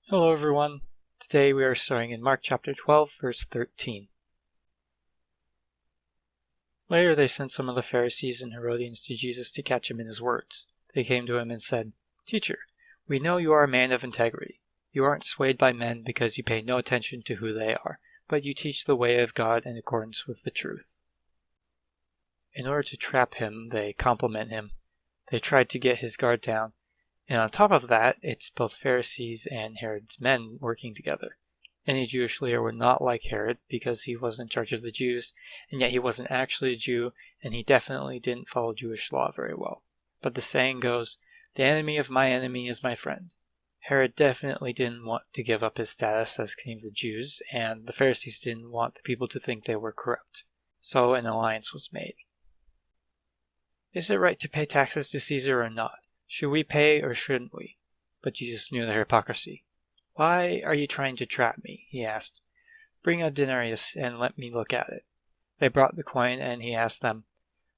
Hello everyone. Today we are starting in Mark chapter 12, verse 13. Later they sent some of the Pharisees and Herodians to Jesus to catch him in his words. They came to him and said, "Teacher, we know you are a man of integrity. You aren't swayed by men because you pay no attention to who they are, but you teach the way of God in accordance with the truth." In order to trap him, they compliment him. They tried to get his guard down. And on top of that, it's both Pharisees and Herod's men working together. Any Jewish leader would not like Herod because he was in charge of the Jews, and yet he wasn't actually a Jew, and he definitely didn't follow Jewish law very well. But the saying goes, "The enemy of my enemy is my friend." Herod definitely didn't want to give up his status as king of the Jews, and the Pharisees didn't want the people to think they were corrupt. So an alliance was made. Is it right to pay taxes to Caesar or not? Should we pay or shouldn't we? But Jesus knew their hypocrisy. "Why are you trying to trap me?" he asked. "Bring a denarius and let me look at it." They brought the coin, and he asked them,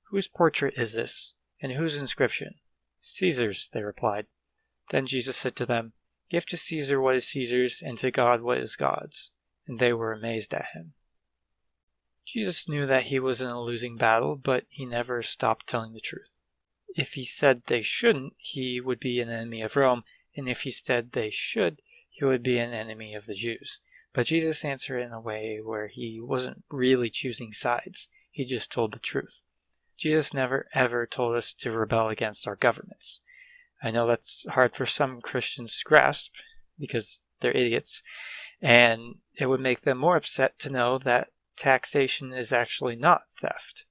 "Whose portrait is this, and whose inscription?" "Caesar's," they replied. Then Jesus said to them, "Give to Caesar what is Caesar's, and to God what is God's." And they were amazed at him. Jesus knew that he was in a losing battle, but he never stopped telling the truth. If he said they shouldn't, he would be an enemy of Rome, and if he said they should, he would be an enemy of the Jews. But Jesus answered in a way where he wasn't really choosing sides, he just told the truth. Jesus never ever told us to rebel against our governments. I know that's hard for some Christians to grasp, because they're idiots, and it would make them more upset to know that taxation is actually not theft.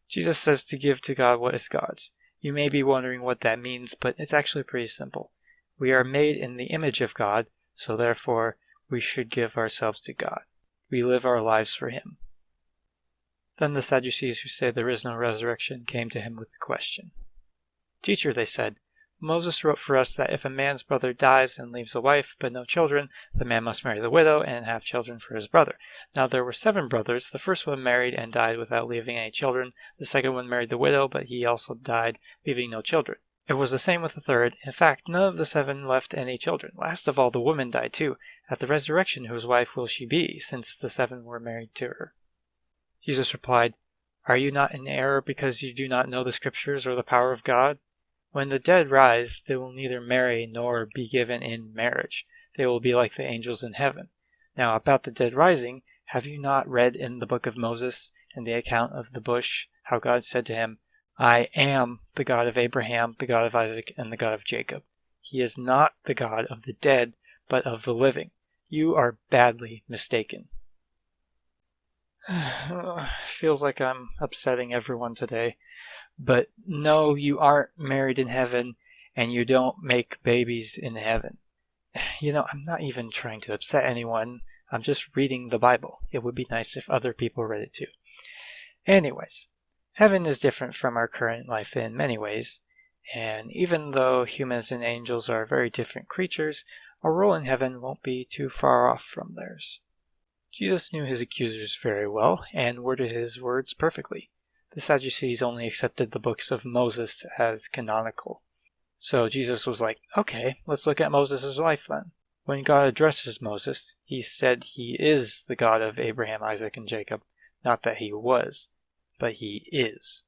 Jesus says to give to God what is God's. You may be wondering what that means, but it's actually pretty simple. We are made in the image of God, so therefore we should give ourselves to God. We live our lives for Him. Then the Sadducees, who say there is no resurrection, came to him with a question. "Teacher," they said, "Moses wrote for us that if a man's brother dies and leaves a wife but no children, the man must marry the widow and have children for his brother. Now there were 7 brothers. The first one married and died without leaving any children. The second one married the widow, but he also died, leaving no children. It was the same with the third. In fact, none of the 7 left any children. Last of all, the woman died too. At the resurrection, whose wife will she be, since the 7 were married to her?" Jesus replied, "Are you not in error because you do not know the Scriptures or the power of God? When the dead rise, they will neither marry nor be given in marriage. They will be like the angels in heaven. Now about the dead rising, have you not read in the book of Moses, in the account of the bush, how God said to him, 'I am the God of Abraham, the God of Isaac, and the God of Jacob.' He is not the God of the dead, but of the living. You are badly mistaken." Feels like I'm upsetting everyone today. But no, you aren't married in heaven, and you don't make babies in heaven. I'm not even trying to upset anyone. I'm just reading the Bible. It would be nice if other people read it too. Anyways, heaven is different from our current life in many ways, and even though humans and angels are very different creatures, our role in heaven won't be too far off from theirs. Jesus knew his accusers very well and worded his words perfectly. The Sadducees only accepted the books of Moses as canonical. So Jesus was like, okay, let's look at Moses' life then. When God addresses Moses, he said he is the God of Abraham, Isaac, and Jacob. Not that he was, but he is.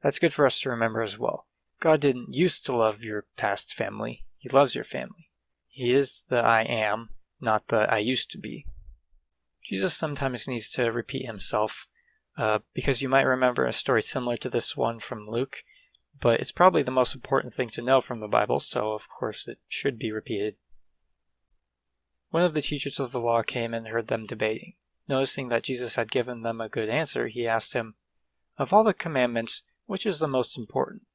That's good for us to remember as well. God didn't used to love your past family. He loves your family. He is the I am, not the I used to be. Jesus sometimes needs to repeat himself, because you might remember a story similar to this one from Luke, but it's probably the most important thing to know from the Bible, so of course it should be repeated. One of the teachers of the law came and heard them debating. Noticing that Jesus had given them a good answer, he asked him, "Of all the commandments, which is the most important?"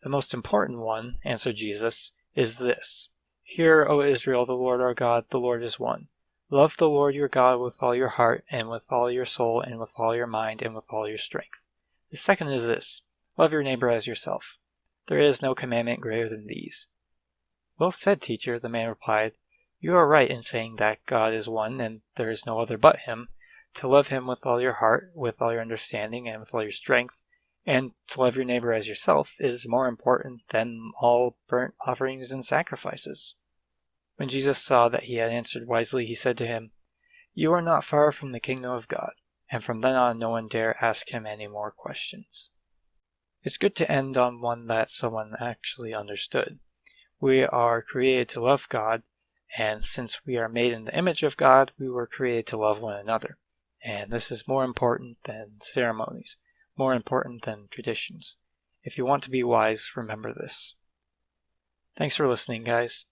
"The most important one," answered Jesus, "is this. Hear, O Israel, the Lord our God, the Lord is one. Love the Lord your God with all your heart, and with all your soul, and with all your mind, and with all your strength. The second is this. Love your neighbor as yourself. There is no commandment greater than these." "Well said, teacher," the man replied. "You are right in saying that God is one, and there is no other but him. To love him with all your heart, with all your understanding, and with all your strength, And to love your neighbor as yourself is more important than all burnt offerings and sacrifices. When Jesus saw that he had answered wisely, he said to him, "You are not far from the kingdom of God." And from then on, no one dare ask him any more questions. It's good to end on one that someone actually understood. We are created to love God, and since we are made in the image of God, we were created to love one another. And this is more important than ceremonies, more important than traditions. If you want to be wise, remember this. Thanks for listening, guys.